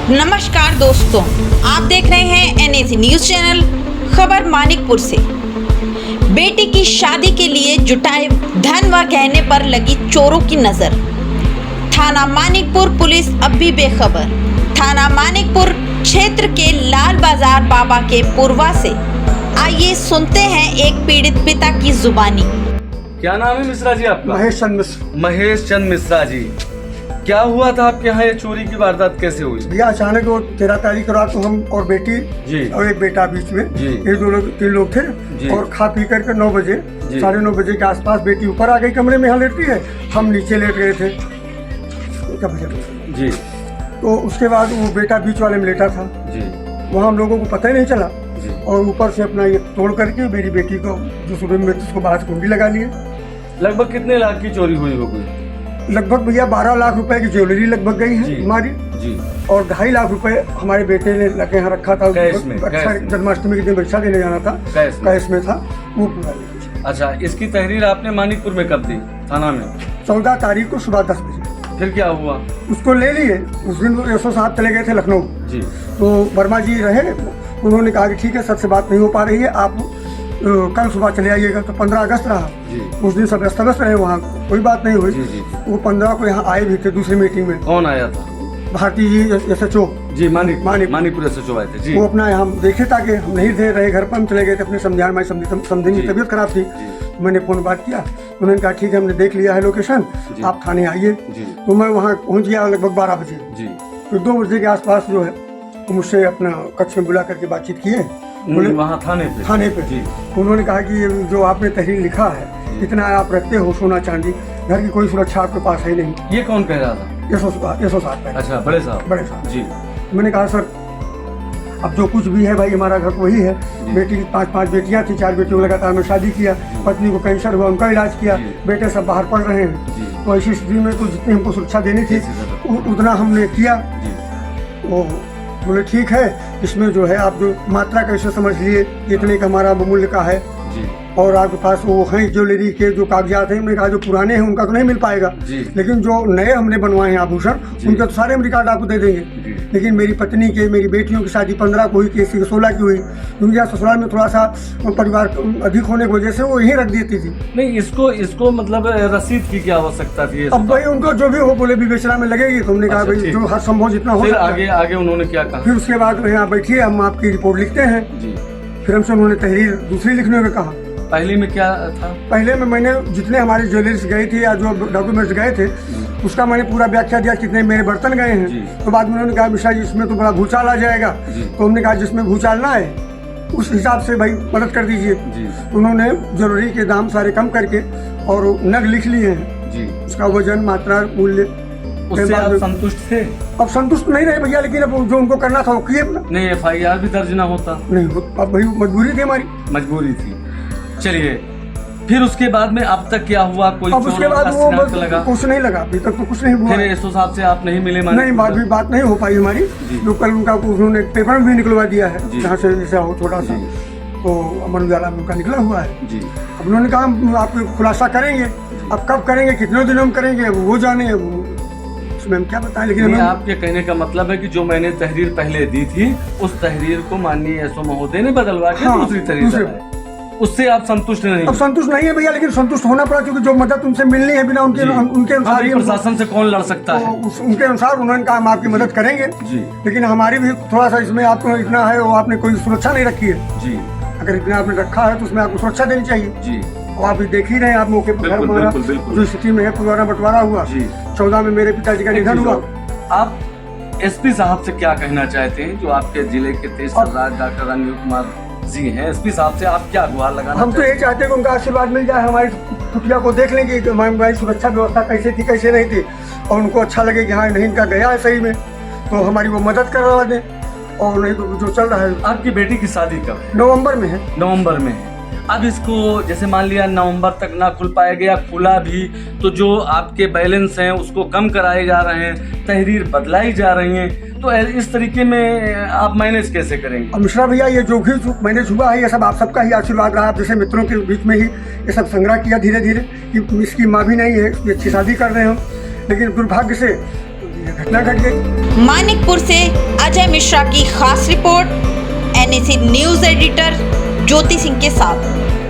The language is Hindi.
नमस्कार दोस्तों, आप देख रहे हैं एनएसी न्यूज चैनल। खबर मानिकपुर से। बेटी की शादी के लिए जुटाए धन व गहने पर लगी चोरों की नजर। थाना मानिकपुर पुलिस अब भी बेखबर। थाना मानिकपुर क्षेत्र के लाल बाजार बाबा के पूर्वा से आइए सुनते हैं एक पीड़ित पिता की जुबानी। क्या नाम है मिश्रा जी आपका? महेश चंद मिश्र। महेश चंद मिश्रा जी, क्या हुआ था आपके यहाँ? ये चोरी की वारदात कैसे हुई? भैया अचानक वो 13 तारीख रात को हम और बेटी जी और एक बेटा बीच में जी ये दो लोग 3 लोग थे जी और खा पी करके 9 बजे जी 9:30 बजे के आसपास बेटी ऊपर आ गई कमरे में, यहाँ लेटती है, हम नीचे लेट गए थे जी तो उसके बाद वो बेटा बीच वाले में लेटा था, जी वहाँ हम लोगों को पता ही नहीं चला जी। और ऊपर से अपना ये तोड़ करके मेरी बेटी को जो सुबह में उसको बाहर से कुंडी लगा लिए। लगभग कितने लाख की चोरी हुई होगी? लगभग भैया 12 लाख रुपए की ज्वेलरी लगभग गई है हमारी जी और 2.5 लाख रुपए हमारे बेटे ने लगे यहाँ रखा था। कैश में जन्माष्टमी के दिन बच्चा देने जाना था, कैश में था वो पूरा। अच्छा, इसकी तहरीर आपने मानिकपुर में कब दी? थाना में 14 तारीख को सुबह 10 बजे। फिर क्या हुआ? उसको ले लिए। उस दिन एसओ साहब चले गए थे लखनऊ जी, तो वर्मा जी रहे, उन्होंने कहा कि ठीक है सर से बात नहीं हो पा रही है, आप कल सुबह चले आइएगा। तो 15 अगस्त रहा जी। उस दिन सब अस्त व्यस्त रहे, वहाँ कोई बात नहीं हुई जी जी। वो 15 को यहाँ आए भी थे दूसरी मीटिंग में। कौन आया था? भारती जी SHO जी मानिकपुर से जो आए थे जी। वो अपना हम देखे ताकि हम नहीं थे रहे, घर पर हम चले गए थे अपने समझाने में, समझने की तबीयत खराब थी। मैंने फोन बात किया, उन्होंने कहा ठीक है हमने देख लिया है लोकेशन, आप थाने आइए। तो मैं वहाँ पहुँच गया लगभग 12 बजे। तो 2 बजे के आसपास जो है वो मुझसे अपना कक्ष में बुला करके बातचीत किए। बोले वहाँ थाने पे जी। उन्होंने कहा कि ये जो आपने तहरीर लिखा है इतना आप रखते हो सोना चांदी, घर की कोई सुरक्षा आपके पास है नहीं। ये कौन कह रहा था? एसओ साहब। अच्छा, बड़े साहब जी। मैंने कहा सर अब जो कुछ भी है भाई हमारा घर वही है। बेटी की 5 बेटियां थी, 4 बेटियों लगातार में शादी किया, पत्नी को कैंसर हुआ, उनका इलाज किया, बेटे सब बाहर पढ़ रहे हैं। तो ऐसी स्थिति में तो जितनी हमको सुरक्षा देनी थी उतना हमने किया। वो बोले ठीक है, इसमें जो है आप जो मात्रा कैसे समझ लिए, इतने का हमारा मूल्य का है और आपके पास वो हैं ज्वेलरी के जो कागजात हैं। मैंने कहा जो पुराने हैं उनका तो नहीं मिल पाएगा, लेकिन जो नए हमने बनवाए हैं आभूषण उनके तो सारे हम रिकॉर्ड आपको दे देंगे। लेकिन मेरी पत्नी के, मेरी बेटियों की शादी 15 को हुई, किसी की 16 की हुई, क्योंकि यहाँ ससुराल में थोड़ा सा परिवार अधिक होने की वजह से वो यहीं रख देती थी। नहीं, इसको मतलब रसीद की क्या आवश्यकता थी? अब भाई उनको जो भी हो बोले विवेचना में लगेगी, तो हमने कहा भाई जो हर संभव जितना हो। आगे उन्होंने क्या कहा? फिर उसके बाद यहाँ बैठिए हम आपकी रिपोर्ट लिखते हैं जी। फिर हमसे उन्होंने तहरीर दूसरी लिखने को कहा। पहले में क्या था? पहले में मैंने जितने हमारे ज्वेलरीज गए थे या जो डॉक्यूमेंट्स गए थे उसका मैंने पूरा व्याख्या दिया, कितने मेरे बर्तन गए हैं। तो बाद में उन्होंने कहा मिश्रा जी इसमें तो बड़ा भूचाल आ जाएगा। तो हमने कहा जिसमें भूचाल ना आए उस हिसाब से भाई मदद कर दीजिए। तो उन्होंने ज्वेलरी के दाम सारे कम करके और नग लिख लिए हैं, उसका वजन, मात्रा, मूल्य। उससे आप संतुष्ट थे? अब संतुष्ट नहीं रहे भैया, लेकिन अब जो उनको करना था वो किए। नहीं, FIR भी दर्ज ना होता? नहीं, अब भाई मजबूरी थी, हमारी मजबूरी थी। चलिए, फिर उसके बाद में अब तक क्या हुआ? कोई अब उसके बाद वो लगा? कुछ नहीं लगा, अभी तक तो कुछ नहीं हुआ। फिर एसओ साहब से आप नहीं मिले? नहीं, बात नहीं हो पाई हमारी। जो कल उनका उन्होंने पेपर में भी निकलवा दिया है, जहाँ से जैसा हो छोटा सा, तो अमर उजाला में उनका निकला हुआ है जी। अब उन्होंने कहा आप खुलासा करेंगे, अब कब करेंगे, कितने दिनों में करेंगे, वो जाने, उसमें हम क्या बताएं। लेकिन आपके कहने का मतलब है कि जो मैंने तहरीर पहले दी थी उस तहरीर को माननीय एसओ महोदय ने बदलवा के दूसरी तहरीर, उससे आप संतुष्ट नहीं? अब संतुष्ट नहीं है भैया, लेकिन संतुष्ट होना पड़ा क्योंकि जो मदद उनसे मिलनी है बिना उनके अनुसार ही प्रशासन से कौन लड़ सकता है? उनके अनुसार उन्होंने कहा हम आपकी मदद करेंगे जी। लेकिन हमारी भी थोड़ा सा इसमें आपको इतना है, वो आपने कोई सुरक्षा नहीं रखी है जी। अगर इतना आपने रखा है तो उसमें आपको सुरक्षा देनी चाहिए जी। और आप देख ही रहे हैं, आप मौके पर जो स्थिति में है, पुराना बंटवारा हुआ, 14 में मेरे पिताजी का निधन हुआ। आप SP साहब से क्या कहना चाहते हैं, जो आपके जिले के तेज सर्राज डॉक्टर रणवीर कुमार जी हैं? SP साहब से आप क्या गुहार लगाना? हम तो ये चाहते हैं कि उनका आशीर्वाद मिल जाए, हमारी कुटिया को देख लेंगे कि हमारी सुरक्षा व्यवस्था कैसे थी कैसे नहीं थी, और उनको अच्छा लगे कि हाँ नहीं इनका गया है सही में, तो हमारी वो मदद करवा दें। और नहीं तो जो चल रहा है। आपकी बेटी की शादी कब? नवंबर में है। नवंबर में है। अब इसको जैसे मान लिया नवंबर तक ना खुल पाएगा, खुला भी तो जो आपके बैलेंस हैं उसको कम कराए जा रहे हैं, तहरीर बदलाई जा रही हैं, तो इस तरीके में आप मैनेज कैसे करेंगे? मिश्रा भैया ये जो भी मैनेज हुआ है ये सब आप सबका ही आशीर्वाद रहा। आप जैसे मित्रों के बीच में ही ये सब संग्रह किया धीरे धीरे कि इसकी माँ भी नहीं है, अच्छी शादी कर रहे हो, लेकिन दुर्भाग्य से घटना घट गई। मानिकपुर से संजय मिश्रा की खास report, NAC news editor Jyoti Singh के साथ।